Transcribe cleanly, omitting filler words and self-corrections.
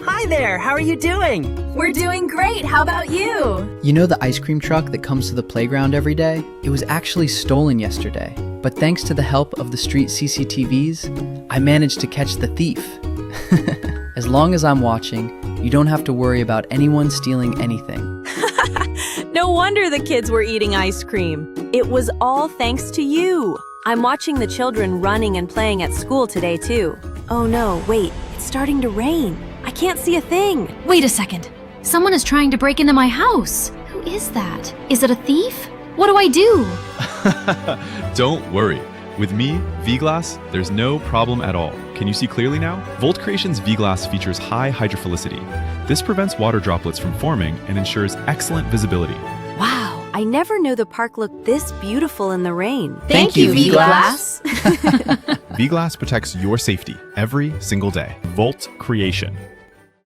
Hi there, how are you doing? We're doing great. How about you? You know the ice cream truck that comes to the playground every day? It was actually stolen yesterday. But thanks to the help of the street CCTVs, I managed to catch the thief. As long as I'm watching, you don't have to worry about anyone stealing anything. No wonder the kids were eating ice cream. It was all thanks to you. I'm watching the children running and playing at school today, too. Oh no, wait, it's starting to rain. I can't see a thing. Wait a second. Someone is trying to break into my house. Who is that? Is it a thief? What do I do? Don't worry. With me, V-Glass, there's no problem at all. Can you see clearly now? Volt Creations V-Glass features high hydrophilicity. This prevents water droplets from forming and ensures excellent visibility. Wow, I never knew the park looked this beautiful in the rain. Thank you, V-Glass. V-Glass protects your safety every single day. Volt Creation.